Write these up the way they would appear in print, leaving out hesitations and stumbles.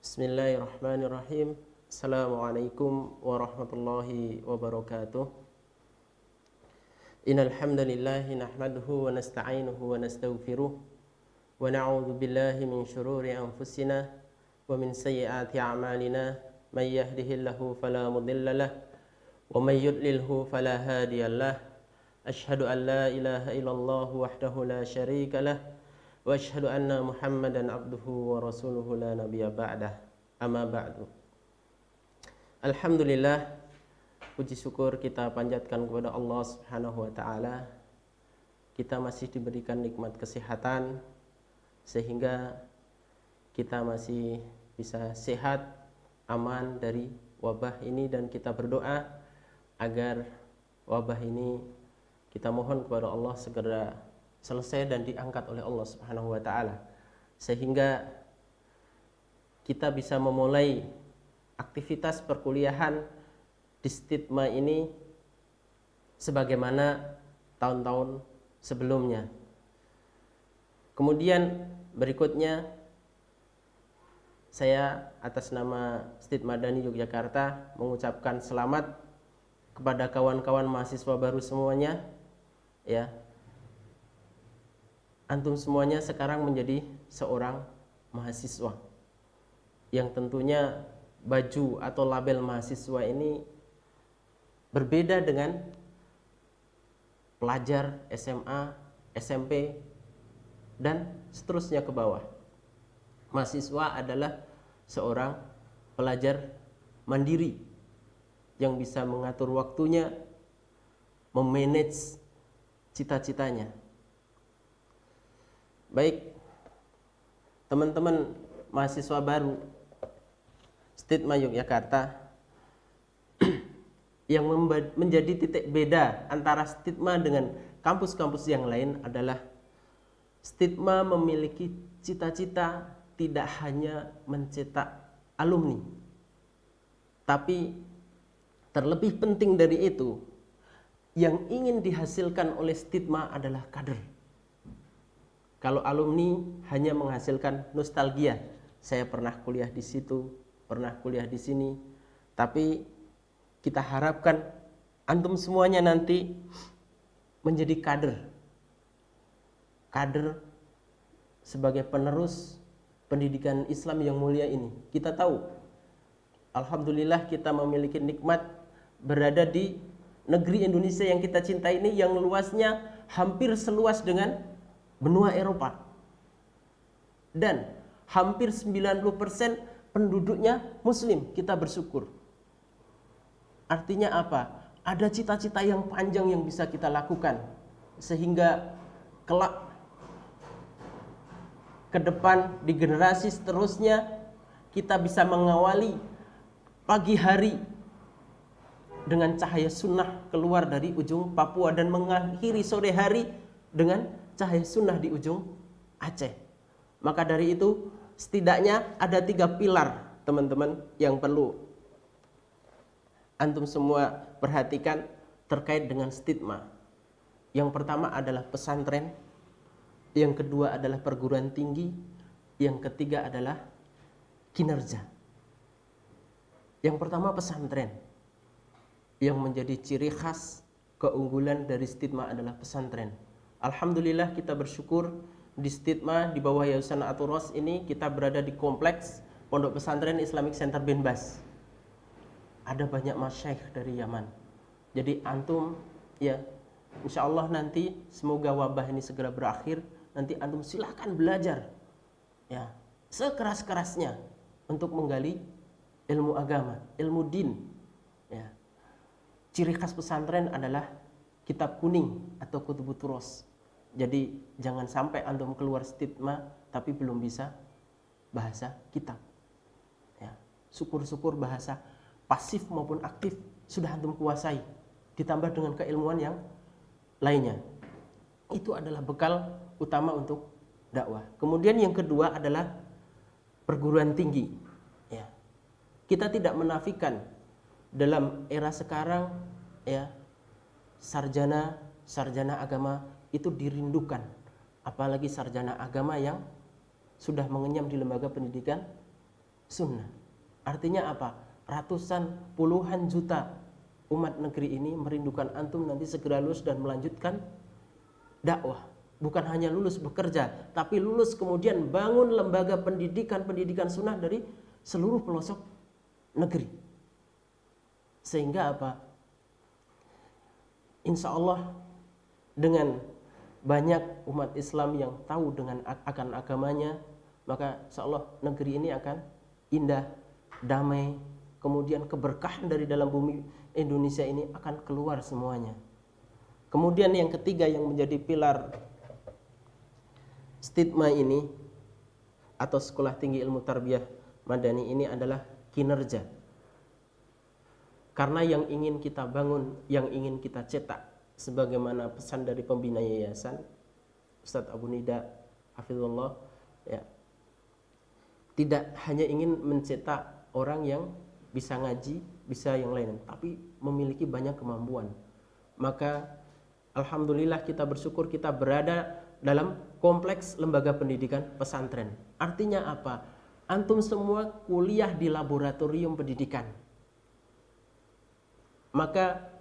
Bismillahirrahmanirrahim. Assalamualaikum warahmatullahi wabarakatuh. Innal hamdalillahi nahmaduhu wa nasta'inuhu wa nastaghfiruh wa na'udzu billahi min shururi anfusina wa min sayyiati a'malina. May yahdihillahu fala mudilla lahu wa may yudlilhu fala hadiyalah. Asyhadu an la ilaha illallah wahdahu la syarika lah wa asyhadu anna Muhammadan abduhu wa rasuluhu la nabiyya ba'dah. Amma ba'du. Alhamdulillah, puji syukur kita panjatkan kepada Allah Subhanahu wa taala. Kita masih diberikan nikmat kesehatan sehingga kita masih bisa sehat, aman dari wabah ini, dan kita berdoa agar wabah ini kita mohon kepada Allah segera selesai dan diangkat oleh Allah Subhanahu wa taala, sehingga kita bisa memulai aktivitas perkuliahan di Stitma ini sebagaimana tahun-tahun sebelumnya. Kemudian berikutnya saya atas nama Stitma Madani Yogyakarta mengucapkan selamat kepada kawan-kawan mahasiswa baru semuanya, ya. Antum semuanya sekarang menjadi seorang mahasiswa yang tentunya baju atau label mahasiswa ini berbeda dengan pelajar SMA, SMP, dan seterusnya ke bawah. Mahasiswa adalah seorang pelajar mandiri yang bisa mengatur waktunya, memanage cita-citanya. Baik, teman-teman mahasiswa baru Stitma Yogyakarta, yang menjadi titik beda antara Stitma dengan kampus-kampus yang lain adalah Stitma memiliki cita-cita tidak hanya mencetak alumni, tapi terlebih penting dari itu, yang ingin dihasilkan oleh Stitma adalah kader. Kalau alumni hanya menghasilkan nostalgia, saya pernah kuliah di situ, pernah kuliah di sini, tapi kita harapkan antum semuanya nanti menjadi kader sebagai penerus pendidikan Islam yang mulia ini. Kita tahu, alhamdulillah kita memiliki nikmat berada di negeri Indonesia yang kita cintai ini, yang luasnya hampir seluas dengan benua Eropa, dan hampir 90% penduduknya muslim. Kita bersyukur. Artinya apa? Ada cita-cita yang panjang yang bisa kita lakukan, sehingga kelak ke depan di generasi seterusnya kita bisa mengawali pagi hari dengan cahaya sunnah keluar dari ujung Papua dan mengakhiri sore hari dengan cahaya sunnah di ujung Aceh. Maka dari itu setidaknya ada 3 pilar, teman-teman, yang perlu antum semua perhatikan terkait dengan Stitma. Yang pertama adalah pesantren, yang kedua adalah perguruan tinggi, yang ketiga adalah kinerja. Yang pertama pesantren, yang menjadi ciri khas keunggulan dari Stitma adalah pesantren. Alhamdulillah kita bersyukur di Stitma, di bawah Yayasan Aturos ini, kita berada di kompleks Pondok Pesantren Islamic Center Bin Bas. Ada banyak masyayikh dari Yaman. Jadi antum, ya, insya Allah nanti semoga wabah ini segera berakhir. Nanti antum silahkan belajar, ya, sekeras-kerasnya untuk menggali ilmu agama, ilmu din. Ya. Ciri khas pesantren adalah kitab kuning atau kutubut turos. Jadi jangan sampai antum keluar Stitma tapi belum bisa bahasa kitab. Ya. Syukur-syukur bahasa pasif maupun aktif sudah antum kuasai, ditambah dengan keilmuan yang lainnya. Itu adalah bekal utama untuk dakwah. Kemudian yang kedua adalah perguruan tinggi. Ya. Kita tidak menafikan dalam era sekarang, ya, sarjana agama itu dirindukan, apalagi sarjana agama yang sudah mengenyam di lembaga pendidikan sunnah. Artinya apa? Ratusan, puluhan juta umat negeri ini merindukan antum nanti segera lulus dan melanjutkan dakwah. Bukan hanya lulus bekerja, tapi lulus kemudian bangun lembaga pendidikan sunnah dari seluruh pelosok negeri. Sehingga apa? Insya Allah dengan banyak umat Islam yang tahu dengan akan agamanya, maka insya Allah negeri ini akan indah, damai, kemudian keberkahan dari dalam bumi Indonesia ini akan keluar semuanya. Kemudian yang ketiga yang menjadi pilar stigma ini atau Sekolah Tinggi Ilmu Tarbiyah Madani ini adalah kinerja. Karena yang ingin kita bangun, yang ingin kita cetak, sebagaimana pesan dari pembina yayasan Ustadz Abu Nida hafizullah, ya, tidak hanya ingin mencetak orang yang bisa ngaji, bisa yang lain, tapi memiliki banyak kemampuan. Maka alhamdulillah kita bersyukur kita berada dalam kompleks lembaga pendidikan pesantren. Artinya apa? Antum semua kuliah di laboratorium pendidikan. Maka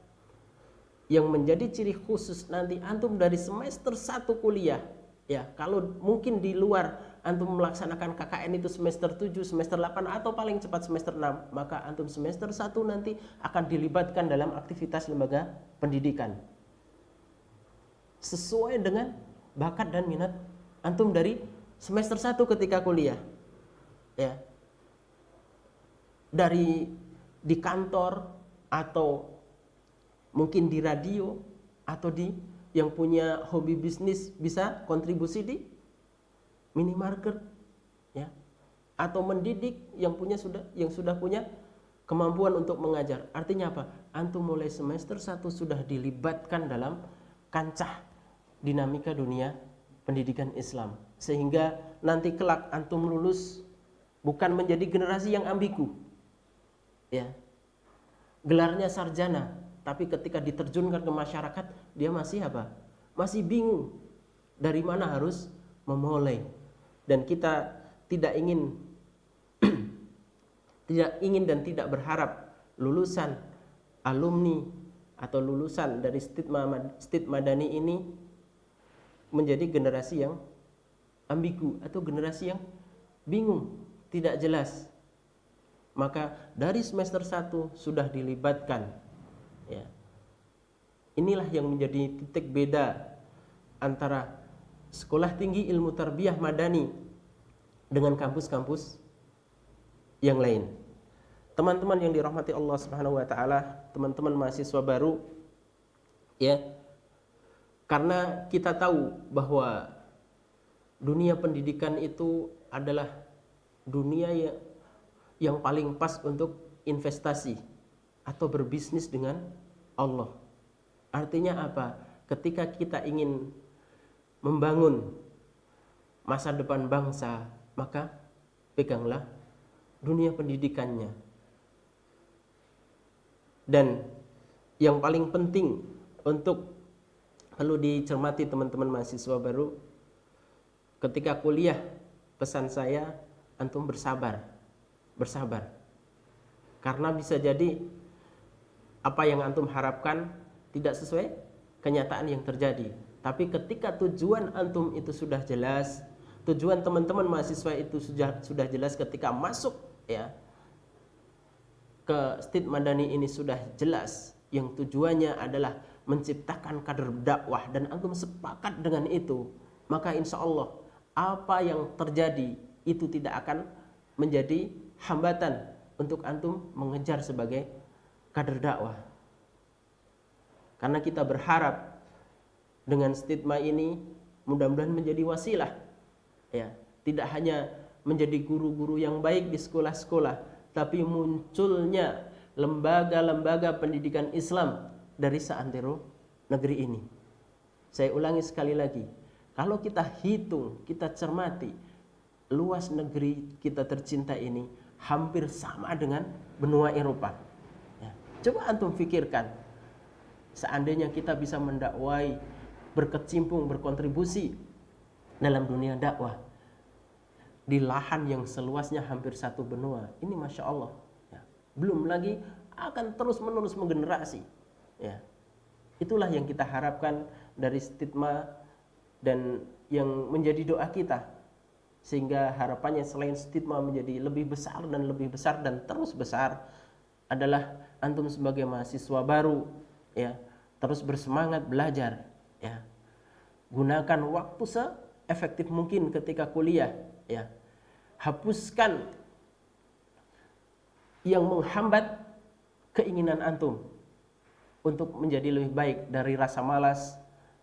yang menjadi ciri khusus nanti antum dari semester 1 kuliah, ya, kalau mungkin di luar antum melaksanakan KKN itu semester 7, semester 8 atau paling cepat semester 6, maka antum semester 1 nanti akan dilibatkan dalam aktivitas lembaga pendidikan sesuai dengan bakat dan minat antum dari semester 1 ketika kuliah, ya. Dari di kantor atau mungkin di radio atau di yang punya hobi bisnis bisa kontribusi di minimarket, ya, atau mendidik yang sudah punya kemampuan untuk mengajar. Artinya apa? Antum mulai semester 1 sudah dilibatkan dalam kancah dinamika dunia pendidikan Islam, sehingga nanti kelak antum lulus bukan menjadi generasi yang ambigu, ya, gelarnya sarjana, tapi ketika diterjunkan ke masyarakat dia masih apa? Masih bingung dari mana harus memulai. Dan kita tidak ingin dan tidak berharap lulusan alumni atau lulusan dari Stit Madani ini menjadi generasi yang ambigu atau generasi yang bingung, tidak jelas. Maka dari semester 1 sudah dilibatkan, ya. Inilah yang menjadi titik beda antara Sekolah Tinggi Ilmu Tarbiyah Madani dengan kampus-kampus yang lain. Teman-teman yang dirahmati Allah Subhanahu wa taala, teman-teman mahasiswa baru, ya. Karena kita tahu bahwa dunia pendidikan itu adalah dunia yang paling pas untuk investasi atau berbisnis dengan Allah. Artinya apa? Ketika kita ingin membangun masa depan bangsa, maka peganglah dunia pendidikannya. Dan yang paling penting untuk perlu dicermati teman-teman mahasiswa baru, ketika kuliah, pesan saya antum bersabar. Karena bisa jadi apa yang antum harapkan tidak sesuai kenyataan yang terjadi. Tapi ketika tujuan antum itu sudah jelas, tujuan teman-teman mahasiswa itu sudah jelas ketika masuk, ya, ke Stit Madani ini sudah jelas, yang tujuannya adalah menciptakan kader dakwah dan antum sepakat dengan itu, maka insya Allah apa yang terjadi itu tidak akan menjadi hambatan untuk antum mengejar sebagai kader dakwah. Karena kita berharap dengan stigma ini mudah-mudahan menjadi wasilah, ya, tidak hanya menjadi guru-guru yang baik di sekolah-sekolah, tapi munculnya lembaga-lembaga pendidikan Islam dari seantero negeri ini. Saya ulangi sekali lagi, kalau kita hitung, kita cermati, luas negeri kita tercinta ini hampir sama dengan benua Eropa, ya. Coba antum pikirkan, seandainya kita bisa mendakwai, berkecimpung, berkontribusi dalam dunia dakwah, di lahan yang seluasnya hampir satu benua. Ini Masya Allah. Ya. Belum lagi akan terus menerus menggenerasi. Ya. Itulah yang kita harapkan dari stigma dan yang menjadi doa kita. Sehingga harapannya selain stigma menjadi lebih besar dan terus besar adalah antum sebagai mahasiswa baru, ya, terus bersemangat belajar, ya. Gunakan waktu seefektif mungkin ketika kuliah, ya. Hapuskan yang menghambat keinginan antum untuk menjadi lebih baik, dari rasa malas,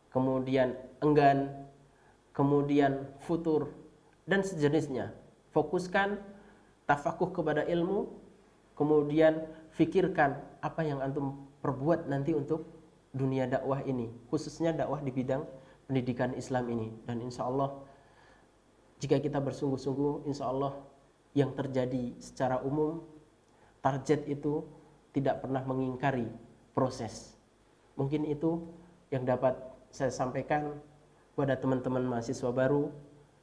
kemudian enggan, kemudian futur dan sejenisnya. Fokuskan tafakuh kepada ilmu, kemudian fikirkan apa yang antum perbuat nanti untuk dunia dakwah ini, khususnya dakwah di bidang pendidikan Islam ini. Dan insya Allah jika kita bersungguh-sungguh, insya Allah yang terjadi secara umum, target itu tidak pernah mengingkari proses. Mungkin itu yang dapat saya sampaikan kepada teman-teman mahasiswa baru.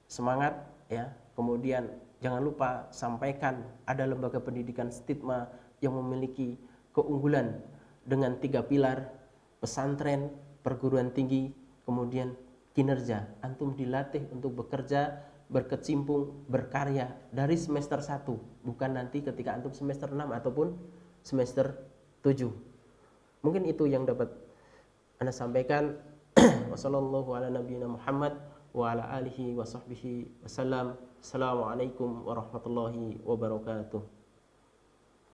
Semangat, ya. Kemudian jangan lupa sampaikan ada lembaga pendidikan stigma yang memiliki keunggulan dengan 3 pilar: pesantren, perguruan tinggi, kemudian kinerja. Antum dilatih untuk bekerja, berkecimpung, berkarya dari semester 1, bukan nanti ketika antum semester 6 ataupun semester 7. Mungkin itu yang dapat Anda sampaikan. Wassallallahu ala nabiyina Muhammad wa ala alihi wa sahbihi wasallam. Assalamualaikum warahmatullahi wabarakatuh.